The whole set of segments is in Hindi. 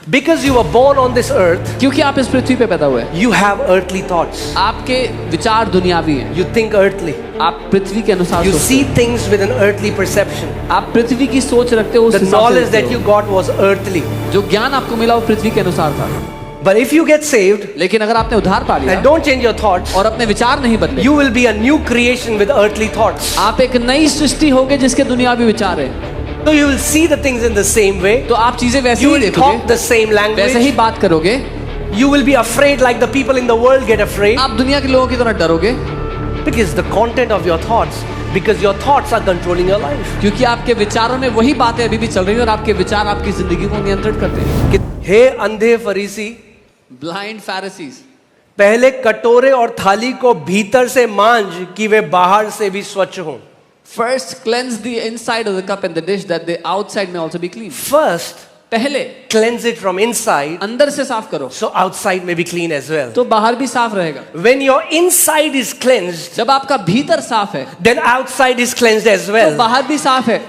Because you were born on this earth, क्योंकि आप इस पृथ्वी पे पैदा हुए हैं, you have earthly thoughts. आपके विचार दुनियावी हैं, You think earthly. आप पृथ्वी के अनुसार You सोचते see things with an earthly perception. हैं, आप पृथ्वी की सोच रखते हो, उस The हिसाब से knowledge देखते that you हो। got was earthly. जो ज्ञान आपको मिला वो पृथ्वी के अनुसार था। But if you get saved लेकिन अगर आपने उद्धार पा लिया and don't change your thoughts, और अपने विचार नहीं बदले, you will be a new creation with earthly thoughts. आप एक नई सृष्टि होगे जिसके दुनियावी विचार है। So you will see the things in the same way. तो आप चीजें वैसे You ही will देखोगे, talk the same वैसे ही language. बात करोगे, You will be afraid like the people in the world get afraid. आप दुनिया के लोगों की तरह डरोगे, Because the content of your thoughts, because your thoughts are controlling your life. क्योंकि आपके विचारों में वही बातें अभी भी चल रही हैं और आपके विचार आपकी जिंदगी को नियंत्रित करते हैं। कि हे अंधे फरीसी, ब्लाइंड फैरिसीज, पहले कटोरे और थाली को भीतर से मांज कि वे बाहर से भी स्वच्छ हों. first cleanse the inside of the cup and the dish that the outside may also be clean. First, पहले cleanse it from inside, अंदर से साफ करो, so outside may be clean as well. तो बाहर भी साफ रहेगा। When your inside is cleansed, जब आपका भीतर साफ है, then outside is cleansed as तो well. बाहर भी साफ है।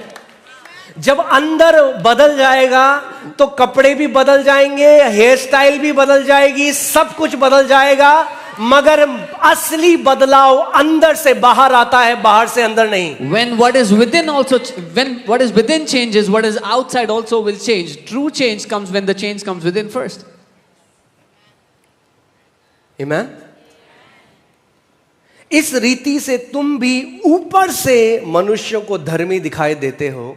जब अंदर बदल जाएगा तो कपड़े भी बदल जाएंगे, हेयर स्टाइल भी बदल जाएगी, सब कुछ बदल जाएगा, मगर असली बदलाव अंदर से बाहर आता है, बाहर से अंदर नहीं. When what is within also, when what is within changes, what is outside also will change. True change comes when the change comes within first. Amen? इस रीति से तुम भी ऊपर से मनुष्यों को धर्मी दिखाई देते हो.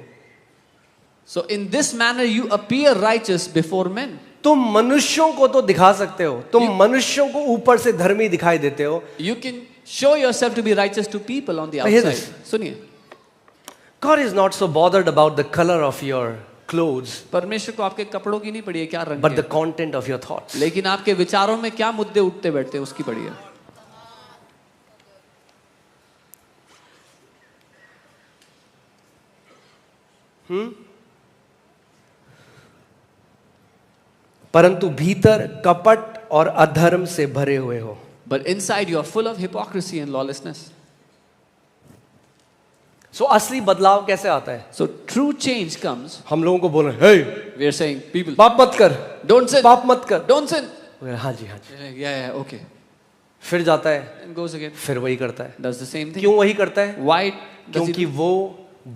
So in this manner you appear righteous before men. तुम मनुष्यों को तो दिखा सकते हो, तुम मनुष्यों को ऊपर से धर्मी दिखाई देते हो. You can show yourself to be righteous to people on the But hear outside. सुनिए, God is not so bothered about the color of your clothes, परमेश्वर को आपके कपड़ों की नहीं पड़ी है क्या रंग but the है, content of your thoughts. लेकिन आपके विचारों में क्या मुद्दे उठते बैठते हैं उसकी पड़ी है. परंतु भीतर कपट और अधर्म से भरे हुए हो. But inside you are full of hypocrisy and lawlessness. सो असली बदलाव कैसे आता है? So true change comes. हम लोगों को बोल रहे हैं, हे We are saying people पाप मत कर, don't sin, पाप मत कर. don't sin. हाँ जी हाँ जी. Yeah, okay. फिर जाता है, And goes again. फिर वही करता है. Does the same thing. क्यों वही करता है? Why does he क्योंकि do? वो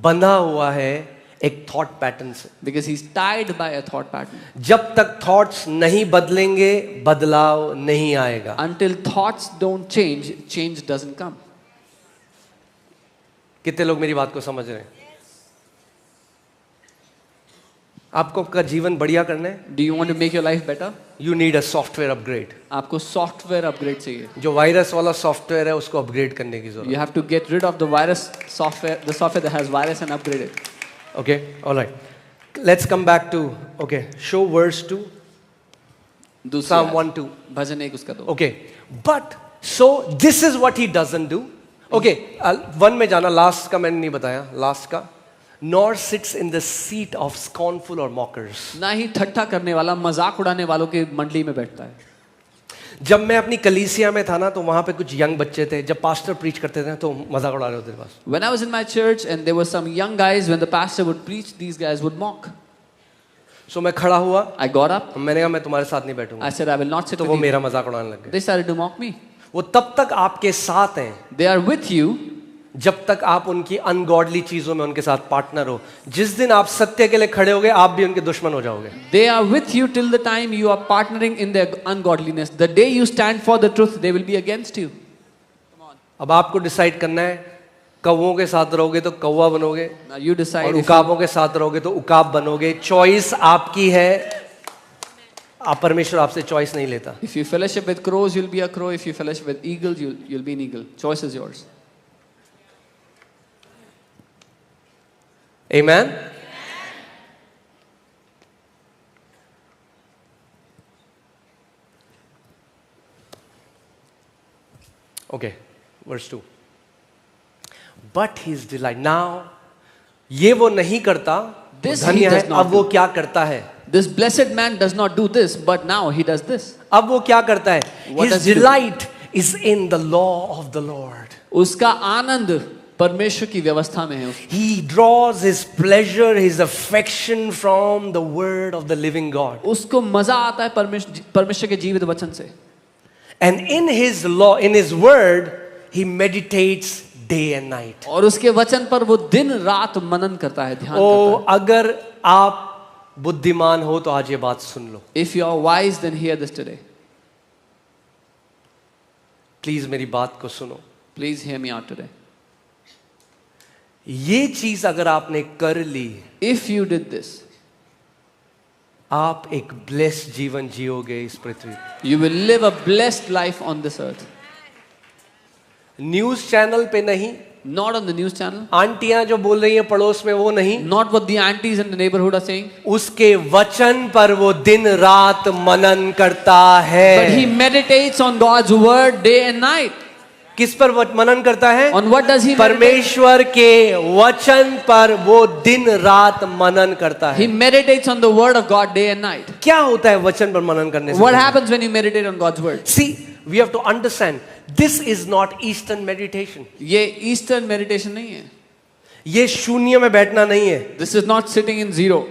बंधा हुआ है एक थॉट पैटर्न से. Because he's tied by a thought pattern. जब तक थॉट्स नहीं बदलेंगे बदलाव नहीं आएगा. Until thoughts don't change, change doesn't come. कितने लोग मेरी बात को समझ रहे हैं? आपको आपका जीवन बढ़िया करना है, Do you want to make your life better? You need a software upgrade. आपको सॉफ्टवेयर अपग्रेड चाहिए. जो वायरस वाला सॉफ्टवेयर है उसको अपग्रेड करने की जरूरत You have to get rid of the virus software, the software that has virus, and upgrade it. है. Okay, alright. Let's come back to okay show verse 2 दूसरा Psalm 1:2. भजन 1 उसका 2. Okay, but so this is what he doesn't do. Okay, 1 में जाना, लास्ट का मैंने नहीं बताया. लास्ट का, nor sits in the seat of scornful और मॉकर्स. ना ही ठट्ठा करने वाला, मजाक उड़ाने वालों की मंडली में बैठता है. जब मैं अपनी कलीसिया में था ना तो वहां पे कुछ यंग बच्चे थे, जब पास्टर प्रीच करते थे तो मजाक उड़ा रहे होते थे बस. When I was in my church and there were some young guys, when the pastor would preach, these guys would mock. सो मैं खड़ा हुआ, I got up. मैंने कहा मैं तुम्हारे साथ नहीं बैठूंगा. I said I will not sit तो with वो you. मेरा मजाक उड़ाने लग गए. They started to mock me. वो तब तक आपके साथ हैं They are with you जब तक आप उनकी अनगॉडली चीजों में उनके साथ पार्टनर हो. जिस दिन आप सत्य के लिए खड़े होगे आप भी उनके दुश्मन हो जाओगे. They are with you till the time you are partnering in their ungodliness. The day you stand for the truth, they will be against you. अब आपको डिसाइड करना है, कौवों के साथ रहोगे तो कौवा बनोगे, Now you decide. और If उकाबों के साथ रहोगे तो उकाब बनोगे. चॉइस आपकी है. आप परमेश्वर आपसे चॉइस नहीं लेता. if you fellowship with crows, you'll be a crow. If you fellowship with eagles, you'll be an eagle. Choice is yours. Amen. Okay, verse 2. But his delight. Now, ये वो नहीं करता, This धन्य he है. does not अब वो do. क्या करता है? This blessed man does not do this, but now he does this. अब वो क्या करता है? What His does he do? delight is in the law of the Lord. उसका आनंद परमेश्वर की व्यवस्था में है। He draws his pleasure, his affection from the word of the living God. उसको मजा आता है परमेश्वर के जीवित वचन से। And in his law, in his word, he meditates day and night. और उसके वचन पर वो दिन रात मनन करता है, ध्यान ओ करता अगर आप बुद्धिमान हो तो आज ये बात सुन लो। है। If you are wise, then hear this today. Please मेरी बात को सुनो। Please hear me out today. ये चीज अगर आपने कर ली, If you did this, आप एक ब्लेस्ड जीवन जियोगे इस पृथ्वी पे। you will live a blessed life on this earth. News channel पे नहीं, Not on the news channel, आंटियां जो बोल रही हैं पड़ोस में वो नहीं, not what the aunties in the neighborhood are saying, उसके वचन पर वो दिन रात मनन करता but he है। meditates on God's word day and night. किस पर मनन करता है? On what does he meditate? परमेश्वर के वचन पर वो दिन रात मनन करता He है। meditates on the word of God day and night. क्या होता है वचन पर मनन करने से? What happens when you meditate on God's word? See, we have to understand, this is not Eastern meditation. ये ईस्टर्न मेडिटेशन नहीं है। ये शून्य में बैठना नहीं है। This is not sitting in zero.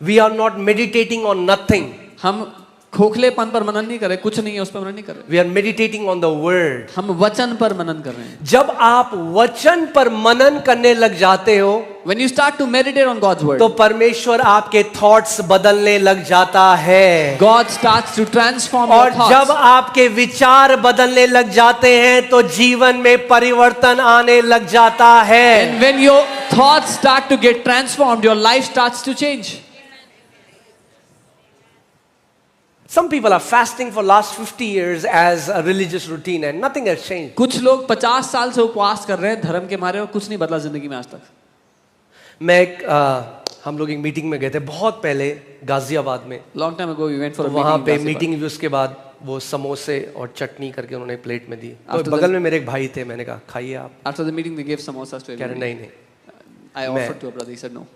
We are not meditating on nothing. हम खोखलेपन पर मनन नहीं कर रहे, कुछ नहीं है उस पर मनन नहीं कर रहे। We are meditating on the word. हम वचन पर मनन कर रहे हैं। जब आप वचन पर मनन करने लग जाते हो, When you start to meditate on God's word, तो परमेश्वर आपके थॉट्स बदलने लग जाता है। God starts to transform और your जब thoughts. आपके विचार बदलने लग जाते हैं तो जीवन में परिवर्तन आने लग जाता है। And when your thoughts start to get transformed, your life starts to change. Some people are fasting for last 50 years as a religious routine and nothing has changed. कुछ लोग 50 साल से उपवास कर रहे हैं धर्म के मारे और कुछ नहीं बदला जिंदगी में आज तक। हम लोग एक मीटिंग में गए थे बहुत पहले गाजियाबाद में। Long time ago we went for a वहाँ पे meeting. मीटिंग हुई, उसके बाद वो समोसे और चटनी करके उन्होंने प्लेट में दी। तो After बगल the- में मेरे एक भाई थे, मैंने कहा खाइए आप। After the meeting they gave samosas to कह रहे everybody. नहीं नहीं, I मैं- offered to a brother. He said no.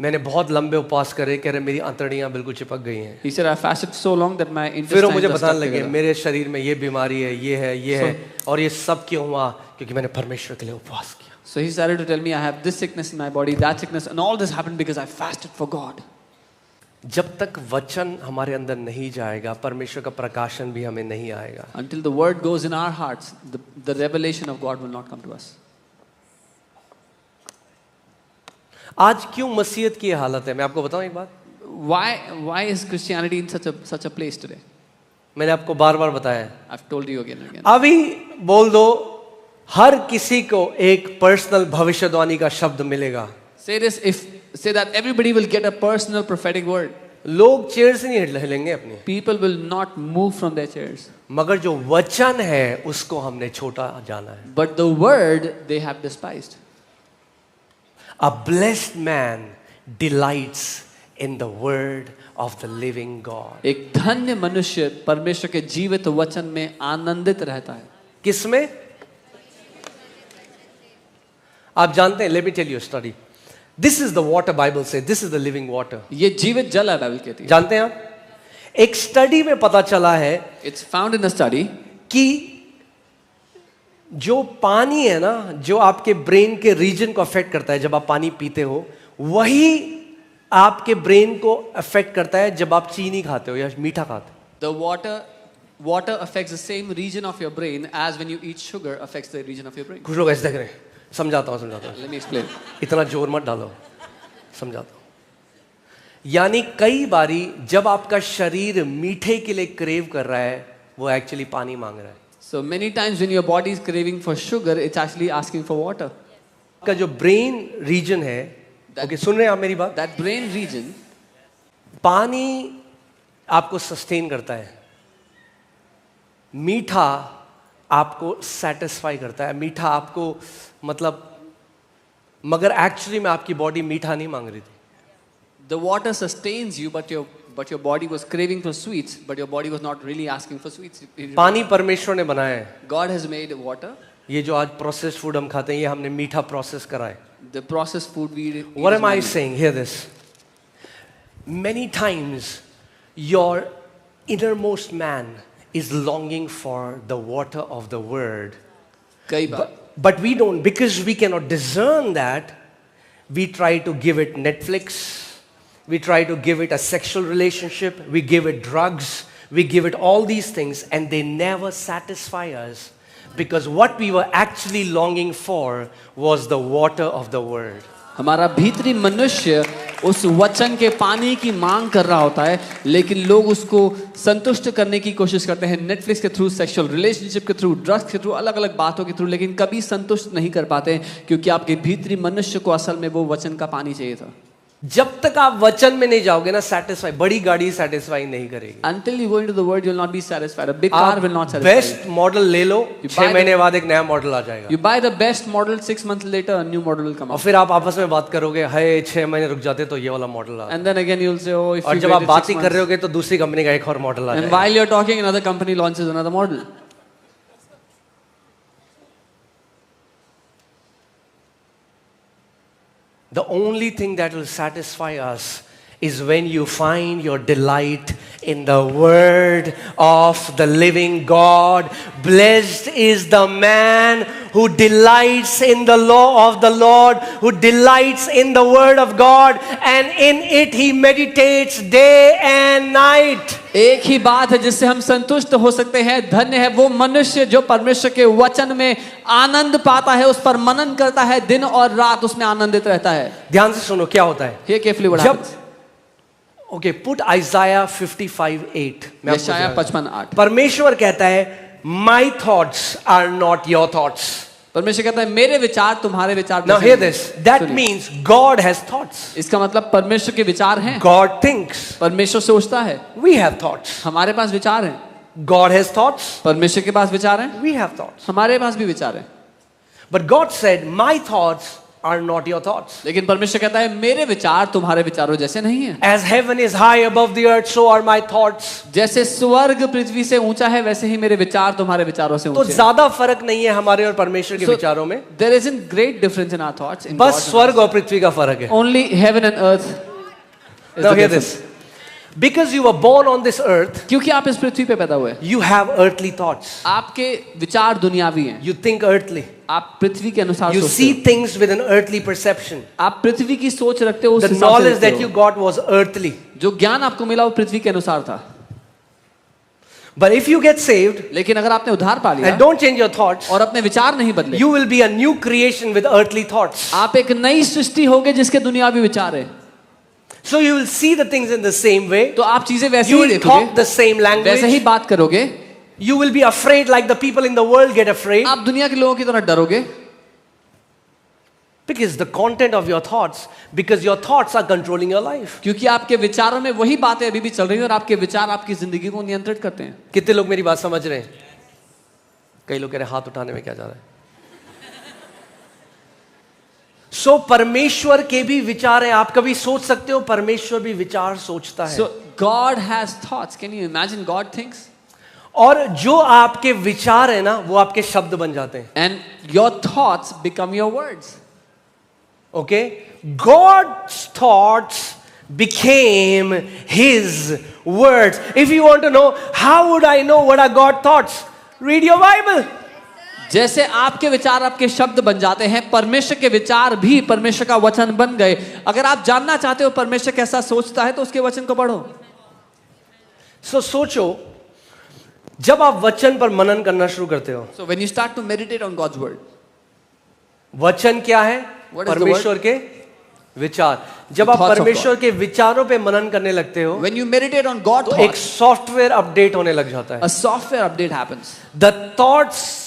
मैंने बहुत लंबे उपवास करे, कह रहे मेरी अंतड़ियां बिल्कुल चिपक गई हैं। He said I fasted so long that my फिर वो intestines मुझे are बताने stuck लगे together. मेरे शरीर में ये बीमारी है, ये है, ये है, और ये सब क्यों हुआ? क्योंकि मैंने परमेश्वर के लिए उपवास किया। So he started to tell me I have this sickness in my body, that sickness, and all this happened because I fasted for God. जब तक वचन हमारे अंदर नहीं जाएगा, परमेश्वर का प्रकाशन भी हमें नहीं आएगा। Until the word goes in our hearts, the revelation of God will not come to us. आज क्यों मसीहत की ये हालत है? मैं आपको बताऊं एक बात। Why is Christianity in such a place today? मैंने आपको बार बार बताया है। I've told you again and again. अभी बोल दो, हर किसी को एक पर्सनल भविष्यवाणी का शब्द मिलेगा। Say that everybody will get a personal prophetic word. लोग चेयर से नहीं हिलेंगे अपनी, People will not move from their chairs. मगर जो वचन है उसको हमने छोटा जाना है। But the word they have despised. A blessed man delights in the word of the living God. एक धन्य मनुष्य परमेश्वर के जीवित वचन में आनंदित रहता है। किसमें? आप जानते हैं, let me tell you a study. This is the water Bible says. This is the living water. ये जीवित जल है बाइबल कहती है। जानते हैं आप? एक स्टडी में पता चला है It's found in a study कि जो पानी है ना, जो आपके ब्रेन के रीजन को अफेक्ट करता है जब आप पानी पीते हो, वही आपके ब्रेन को अफेक्ट करता है जब आप चीनी खाते हो या मीठा खाते हो। the water affects the same region of your brain as when you eat sugar affects the region of your brain. कुछ लोग ऐसे देख रहे हैं। समझाता हूँ Let me explain. इतना जोर मत डालो, समझाता हूँ। यानी कई बारी जब आपका शरीर मीठे के लिए क्रेव कर रहा है, वो एक्चुअली पानी मांग रहा है। So many times when your body is craving for sugar, it's actually asking for water. का जो ब्रेन रीजन है, ओके, सुन रहे हैं आप मेरी बात? That brain region, पानी आपको सस्टेन करता है, मीठा आपको सेटिस्फाई करता है, मीठा आपको मतलब, मगर एक्चुअली में आपकी बॉडी मीठा नहीं मांग रही थी। the water sustains you, but your body was craving for sweets, but your body was not really asking for sweets. पानी परमेश्वर ने बनाया है। God has made water. ये जो आज प्रोसेस्ड फूड हम खाते हैं, ये हमने मीठा प्रोसेस करा है। The processed food we eat. What is am I man-made. saying? Hear this. Many times your innermost man is longing for the water of the word, कई बार But we don't, because we cannot discern that, we try to give it Netflix, we try to give it a sexual relationship, we give it drugs, we give it all these things, and they never satisfy us, because what we were actually longing for was the water of the word. हमारा भीतरी मनुष्य उस वचन के पानी की मांग कर रहा होता है, लेकिन लोग उसको संतुष्ट करने की कोशिश करते हैं नेटफ्लिक्स के थ्रू, सेक्सुअल रिलेशनशिप के थ्रू, ड्रग्स के थ्रू, अलग अलग बातों के थ्रू, लेकिन कभी संतुष्ट नहीं कर पाते, क्योंकि आपके भीतरी मनुष्य को असल में वो वचन का पानी चाहिए था। जब तक आप वचन में नहीं जाओगे ना, सेटिस्फाई, बड़ी गाड़ी सेटिस्फाई नहीं करेगी। Until you go into the word, you will not be satisfied. A big car will not satisfy. Best model ले लो, 6 महीने बाद एक नया मॉडल आ जाएगा। You buy the best model, 6 months later, a new model will come और out. फिर आप आपस में बात करोगे, हाय 6 महीने रुक जाते तो ये वाला मॉडल आता। And then again you will say, oh, if और you जब आप waited बात 6 ही कर months. रहे होगे तो दूसरी कंपनी का एक और मॉडल आ And जाएगा। while you're talking, another company launches another model. The only thing that will satisfy us is when you find your delight in the word of the living God. Blessed is the man who delights in the law of the Lord, who delights in the word of God, and in it he meditates day and night. एक ही बात है जिससे हम संतुष्ट हो सकते हैं। धन्य है वो मनुष्य जो परमेश्वर के वचन में आनंद पाता है, उस पर मनन करता है, दिन और रात उसमें आनंदित रहता है। ध्यान से सुनो क्या होता है। Hear carefully what जब happens. Okay, put Isaiah 55:8। यशायाह 55:8। परमेश्वर कहता है, my thoughts are not your thoughts. परमेश्वर कहता है मेरे विचार तुम्हारे विचार Now जैसे hear नहीं। this. That सुनिए। means God has thoughts. इसका मतलब परमेश्वर के विचार हैं। God thinks. परमेश्वर सोचता है। We have thoughts. हमारे पास विचार हैं। God has thoughts. परमेश्वर के पास विचार हैं। We have thoughts. हमारे पास भी विचार हैं। But God said, my thoughts are not your thoughts. लेकिन परमेश्वर कहता है मेरे विचार तुम्हारे विचारों जैसे नहीं है। As heaven is high above the earth, so are my thoughts. जैसे स्वर्ग पृथ्वी से ऊंचा है, वैसे ही मेरे विचार तुम्हारे विचारों से तो ऊंचे हैं। ज्यादा फर्क नहीं है हमारे और परमेश्वर के विचारों में। There isn't great difference in our thoughts. In बस God's स्वर्ग और पृथ्वी का फर्क है। only heaven and earth is Now the hear difference. this. Because you were born on this earth, क्योंकि आप इस पृथ्वी पे पैदा हुए, you have earthly thoughts. आपके विचार दुनियावी हैं। You think earthly. आप पृथ्वी के अनुसार You सोचते see हो। things with an earthly perception. आप पृथ्वी की सोच रखते हो, उस The हिसाब से knowledge देखते that हो। you got was earthly. जो ज्ञान आपको मिला वो पृथ्वी के अनुसार था। But if you get saved लेकिन अगर आपने उद्धार पा लिया and don't change your thoughts, और अपने विचार नहीं बदले, you will be a new creation with earthly thoughts. आप एक नई सृष्टि होगे जिसके दुनियावी विचार है। So you will see the things in the same way. तो आप चीजें वैसे You ही will देखोगे, talk the same वैसे ही language. बात करोगे। You will be afraid like the people in the world get afraid. आप दुनिया के लोगों की तरह डरोगे, Because the content of your thoughts, because your thoughts are controlling your life. क्योंकि आपके विचारों में वही बातें अभी भी चल रही हैं और आपके विचार आपकी जिंदगी को नियंत्रित करते हैं। कितने लोग मेरी बात समझ रहे हैं? कई लोग कह रहे हैं हाथ उठाने में क्या जा रहा है? सो परमेश्वर के भी विचार हैं। आप कभी सोच सकते हो परमेश्वर भी विचार सोचता है। So God has thoughts. Can you imagine God thinks? और जो आपके विचार है ना, वो आपके शब्द बन जाते हैं। And your thoughts become your words. Okay? God's thoughts became His words. If you want to know, how would I know what are God's thoughts? Read your Bible. जैसे आपके विचार आपके शब्द बन जाते हैं, परमेश्वर के विचार भी परमेश्वर का वचन बन गए। अगर आप जानना चाहते हो परमेश्वर कैसा सोचता है तो उसके वचन को पढ़ो। So सोचो, जब आप वचन पर मनन करना शुरू करते हो, So when you start to meditate on God's word, वचन क्या है? What is the परमेश्वर के विचार। जब आप thoughts of परमेश्वर के विचारों पे मनन करने लगते हो, when you meditate on God's तो एक thoughts, सॉफ्टवेयर अपडेट होने लग जाता है। a software update happens. The thoughts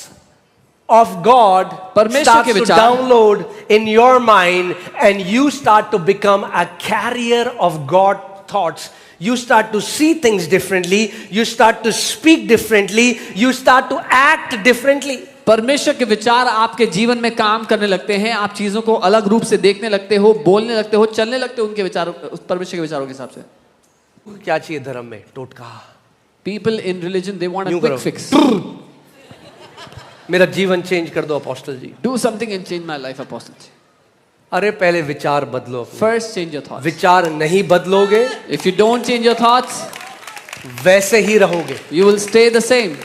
of God परमेश्वर starts के to विचार download in your mind and you start to become a carrier of God's thoughts. You start to see things differently, you start to speak differently, you start to act differently. परमेश्वर के विचार आपके जीवन में काम करने लगते हैं। आप चीजों को अलग रूप से देखने लगते हो, बोलने लगते हो, चलने लगते हो उनके विचारों, परमेश्वर के विचारों के हिसाब से। क्या चाहिए धर्म में? टोटका। People in religion they want a यूं quick करो। fix. मेरा जीवन चेंज कर दो apostle ji. Do something and change my life, apostle. अरे पहले विचार बदलो अपने। First change your thoughts. विचार नहीं बदलोगे, If you don't change your thoughts, वैसे ही रहोगे। you will stay the same.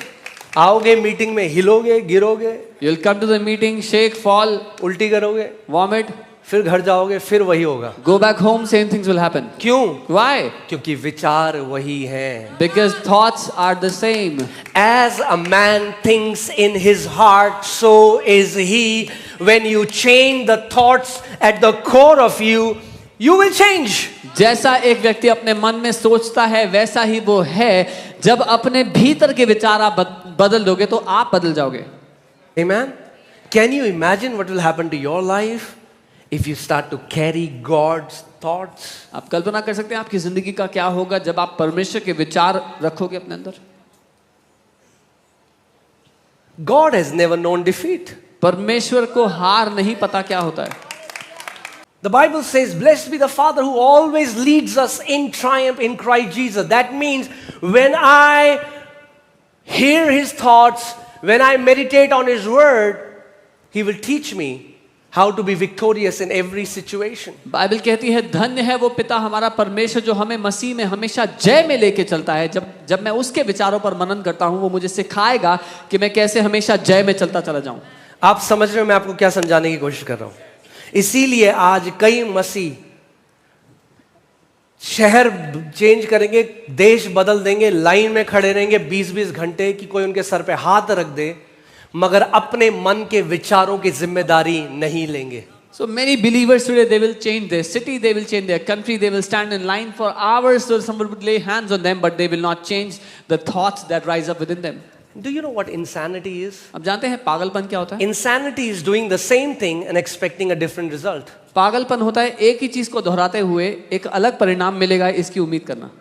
आओगे मीटिंग में, हिलोगे, गिरोगे, You'll come to the meeting, shake, fall, उल्टी करोगे, vomit, फिर घर जाओगे, फिर वही होगा। go back home, same things will happen. क्यों? Why? क्योंकि विचार वही है। Because thoughts are the same. As a man thinks in his heart, so is he. When you change the thoughts at the core of you, you will change. जैसा एक व्यक्ति अपने मन में सोचता है वैसा ही वो है। जब अपने भीतर के विचार आप बदल दोगे तो आप बदल जाओगे। Amen. Can you imagine what will happen to your life if you start to carry God's thoughts? आप कल्पना कर सकते हैं आपकी जिंदगी का क्या होगा जब आप परमेश्वर के विचार रखोगे अपने अंदर। God has never known defeat. परमेश्वर को हार नहीं पता क्या होता है। The Bible says, blessed be the Father who always leads us in triumph in Christ Jesus. That means when I hear His thoughts, when I meditate on His word, He will teach me how to be victorious in every situation. Bible कहती है धन्य है वो पिता हमारा परमेश्वर जो हमें मसीह में हमेशा जय में लेके चलता है। जब मैं उसके विचारों पर मनन करता हूँ वो मुझे सिखाएगा कि मैं कैसे हमेशा जय में चलता चला जाऊं। आप समझ रहे हो मैं आपको क्या समझाने की कोशिश कर रहा हूं? इसीलिए आज कई मसीह शहर चेंज करेंगे, देश बदल देंगे, लाइन में खड़े रहेंगे 20-20 घंटे कि कोई उनके सर पे हाथ रख दे, मगर अपने मन के विचारों की जिम्मेदारी नहीं लेंगे। So many believers today, they will change their city, they will change their country, they will stand in line for hours so someone would lay hands on them, but they will not change the thoughts that rise up within them. Do you know what insanity is? अब जानते हैं पागलपन क्या होता है? Insanity is doing the same thing and expecting a different result. पागलपन होता है एक ही चीज को दोहराते हुए एक अलग परिणाम मिलेगा इसकी उम्मीद करना।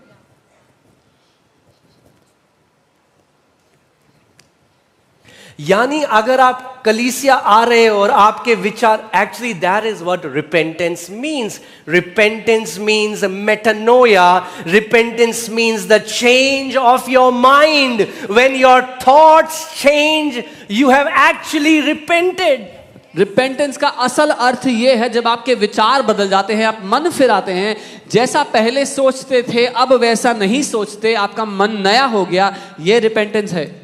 यानी अगर आप कलीसिया आ रहे हो और आपके विचार, actually that is what repentance means. Repentance means metanoia. Repentance means the change of your mind. When your thoughts change you have actually repented. Repentance का असल अर्थ ये है जब आपके विचार बदल जाते हैं, आप मन फिराते हैं, जैसा पहले सोचते थे अब वैसा नहीं सोचते, आपका मन नया हो गया, ये रिपेंटेंस है।